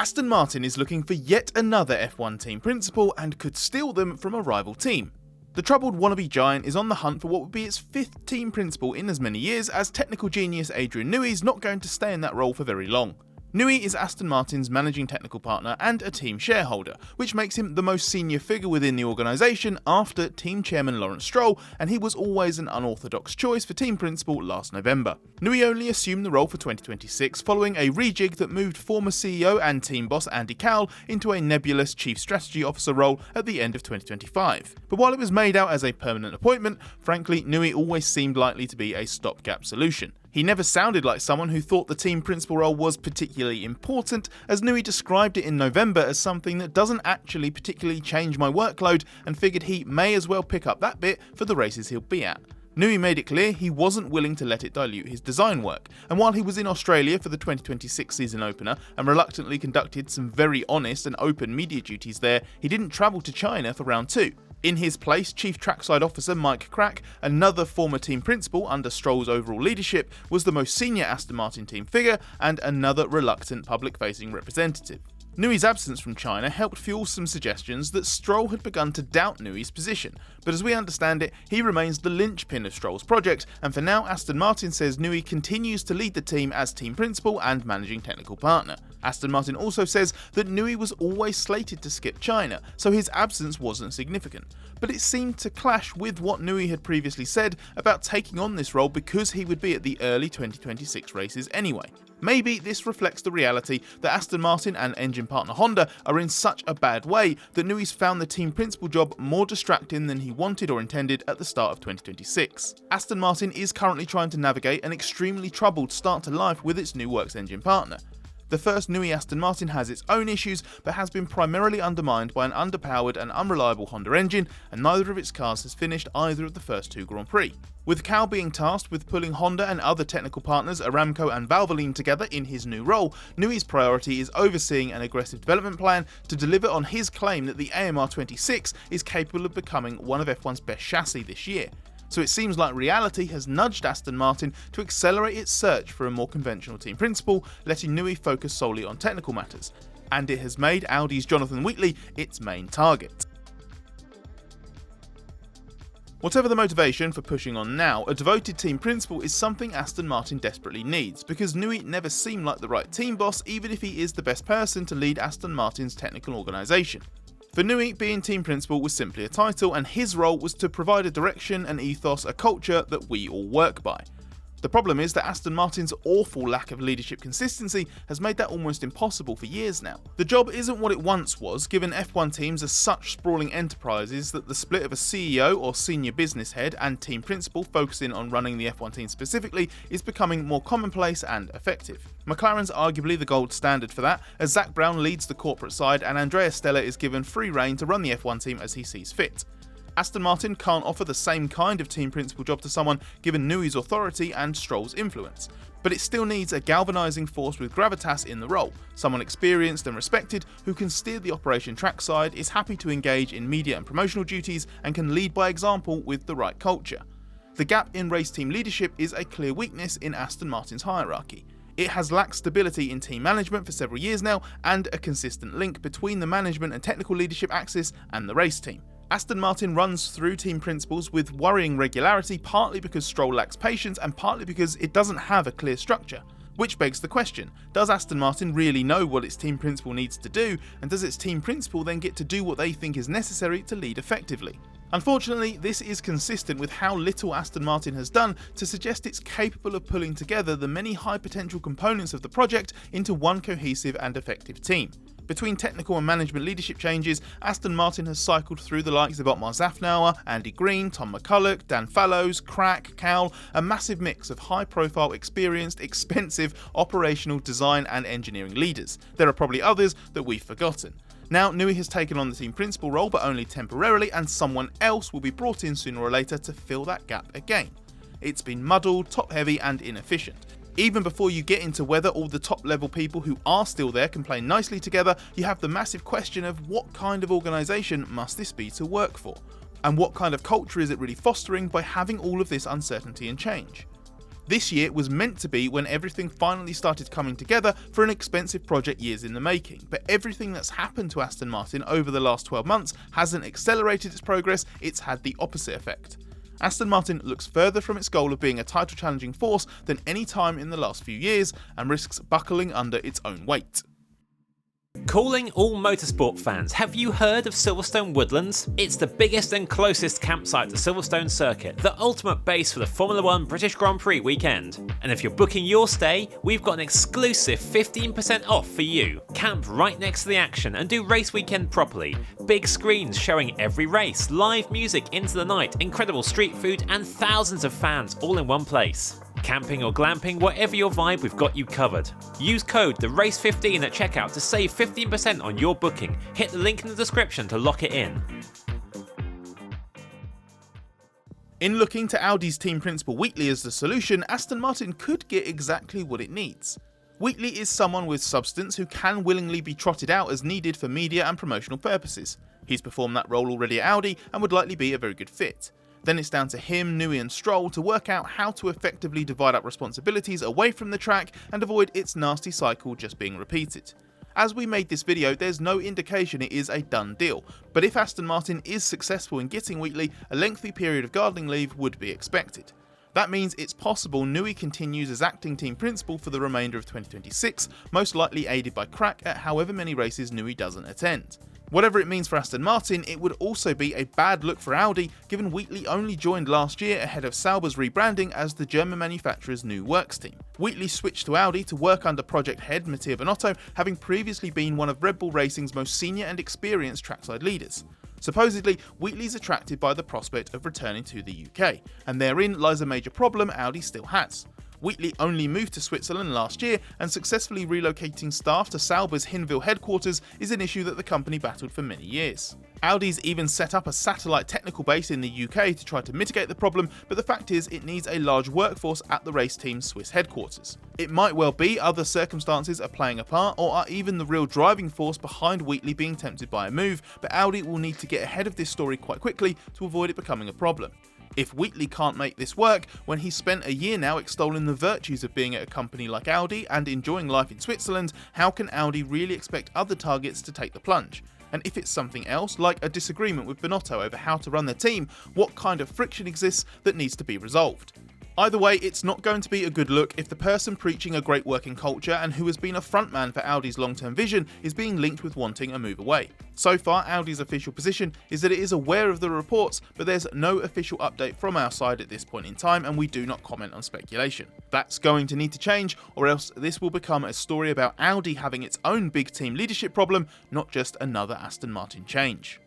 Aston Martin is looking for yet another F1 team principal and could steal them from a rival team. The troubled wannabe giant is on the hunt for what would be its 5th team principal in as many years, as technical genius Adrian Newey is not going to stay in that role for very long. Newey is Aston Martin's managing technical partner and a team shareholder, which makes him the most senior figure within the organisation after team chairman Lawrence Stroll, and he was always an unorthodox choice for team principal last November. Newey only assumed the role for 2026 following a rejig that moved former CEO and team boss Andy Cowell into a nebulous chief strategy officer role at the end of 2025. But while it was made out as a permanent appointment, frankly Newey always seemed likely to be a stopgap solution. He never sounded like someone who thought the team principal role was particularly important, as Newey described it in November as something that doesn't actually particularly change my workload, and figured he may as well pick up that bit for the races he'll be at. Newey made it clear he wasn't willing to let it dilute his design work, and while he was in Australia for the 2026 season opener and reluctantly conducted some very honest and open media duties there, he didn't travel to China for round 2. In his place, Chief Trackside Officer Mike Crack, another former team principal under Stroll's overall leadership, was the most senior Aston Martin team figure and another reluctant public-facing representative. Newey's absence from China helped fuel some suggestions that Stroll had begun to doubt Newey's position, but as we understand it, he remains the linchpin of Stroll's project, and for now Aston Martin says Newey continues to lead the team as team principal and managing technical partner. Aston Martin also says that Newey was always slated to skip China, so his absence wasn't significant, but it seemed to clash with what Newey had previously said about taking on this role because he would be at the early 2026 races anyway. Maybe this reflects the reality that Aston Martin and engine partner Honda are in such a bad way that Newey's found the team principal job more distracting than he wanted or intended at the start of 2026. Aston Martin is currently trying to navigate an extremely troubled start to life with its new works engine partner. The first Newey Aston Martin has its own issues, but has been primarily undermined by an underpowered and unreliable Honda engine, and neither of its cars has finished either of the first 2 Grand Prix. With Cowell being tasked with pulling Honda and other technical partners Aramco and Valvoline together in his new role, Newey's priority is overseeing an aggressive development plan to deliver on his claim that the AMR 26 is capable of becoming one of F1's best chassis this year. So it seems like reality has nudged Aston Martin to accelerate its search for a more conventional team principal, letting Newey focus solely on technical matters. And it has made Audi's Jonathan Wheatley its main target. Whatever the motivation for pushing on now, a devoted team principal is something Aston Martin desperately needs, because Newey never seemed like the right team boss, even if he is the best person to lead Aston Martin's technical organisation. For Newey, being team principal was simply a title, and his role was to provide a direction, an ethos, a culture that we all work by. The problem is that Aston Martin's awful lack of leadership consistency has made that almost impossible for years now. The job isn't what it once was, given F1 teams are such sprawling enterprises that the split of a CEO or senior business head and team principal focusing on running the F1 team specifically is becoming more commonplace and effective. McLaren's arguably the gold standard for that, as Zak Brown leads the corporate side and Andrea Stella is given free rein to run the F1 team as he sees fit. Aston Martin can't offer the same kind of team principal job to someone given Newey's authority and Stroll's influence, but it still needs a galvanising force with gravitas in the role, someone experienced and respected who can steer the operation trackside, is happy to engage in media and promotional duties, and can lead by example with the right culture. The gap in race team leadership is a clear weakness in Aston Martin's hierarchy. It has lacked stability in team management for several years now, and a consistent link between the management and technical leadership axis and the race team. Aston Martin runs through team principals with worrying regularity, partly because Stroll lacks patience and partly because it doesn't have a clear structure. Which begs the question, does Aston Martin really know what its team principal needs to do, and does its team principal then get to do what they think is necessary to lead effectively? Unfortunately, this is consistent with how little Aston Martin has done to suggest it's capable of pulling together the many high potential components of the project into one cohesive and effective team. Between technical and management leadership changes, Aston Martin has cycled through the likes of Otmar Zafnauer, Andy Green, Tom McCulloch, Dan Fallows, Crack, Cowell, a massive mix of high-profile, experienced, expensive, operational, design and engineering leaders. There are probably others that we've forgotten. Now, Newey has taken on the team principal role, but only temporarily, and someone else will be brought in sooner or later to fill that gap again. It's been muddled, top-heavy and inefficient. Even before you get into whether all the top level people who are still there can play nicely together, you have the massive question of what kind of organisation must this be to work for? And what kind of culture is it really fostering by having all of this uncertainty and change? This year was meant to be when everything finally started coming together for an expensive project years in the making, but everything that's happened to Aston Martin over the last 12 months hasn't accelerated its progress, it's had the opposite effect. Aston Martin looks further from its goal of being a title challenging force than any time in the last few years and risks buckling under its own weight. Calling all motorsport fans, have you heard of Silverstone Woodlands? It's the biggest and closest campsite to Silverstone Circuit, the ultimate base for the Formula 1 British Grand Prix weekend. And if you're booking your stay, we've got an exclusive 15% off for you. Camp right next to the action and do race weekend properly. Big screens showing every race, live music into the night, incredible street food and thousands of fans all in one place. Camping or glamping, whatever your vibe, we've got you covered. Use code TheRace15 at checkout to save 15% on your booking. Hit the link in the description to lock it in. In looking to Audi's team principal Wheatley as the solution, Aston Martin could get exactly what it needs. Wheatley is someone with substance who can willingly be trotted out as needed for media and promotional purposes. He's performed that role already at Audi and would likely be a very good fit. Then it's down to him, Newey and Stroll to work out how to effectively divide up responsibilities away from the track and avoid its nasty cycle just being repeated. As we made this video, there's no indication it is a done deal, but if Aston Martin is successful in getting Wheatley, a lengthy period of gardening leave would be expected. That means it's possible Newey continues as acting team principal for the remainder of 2026, most likely aided by Crack at however many races Newey doesn't attend. Whatever it means for Aston Martin, it would also be a bad look for Audi, given Wheatley only joined last year ahead of Sauber's rebranding as the German manufacturer's new works team. Wheatley switched to Audi to work under project head Mattia Binotto, having previously been one of Red Bull Racing's most senior and experienced trackside leaders. Supposedly, Wheatley's attracted by the prospect of returning to the UK, and therein lies a major problem Audi still has. Wheatley only moved to Switzerland last year, and successfully relocating staff to Sauber's Hinwil headquarters is an issue that the company battled for many years. Audi's even set up a satellite technical base in the UK to try to mitigate the problem, but the fact is it needs a large workforce at the race team's Swiss headquarters. It might well be other circumstances are playing a part, or are even the real driving force behind Wheatley being tempted by a move, but Audi will need to get ahead of this story quite quickly to avoid it becoming a problem. If Wheatley can't make this work, when he's spent a year now extolling the virtues of being at a company like Audi and enjoying life in Switzerland, how can Audi really expect other targets to take the plunge? And if it's something else, like a disagreement with Binotto over how to run their team, what kind of friction exists that needs to be resolved? Either way, it's not going to be a good look if the person preaching a great working culture and who has been a frontman for Audi's long-term vision is being linked with wanting a move away. So far, Audi's official position is that it is aware of the reports, but there's no official update from our side at this point in time, and we do not comment on speculation. That's going to need to change, or else this will become a story about Audi having its own big team leadership problem, not just another Aston Martin change.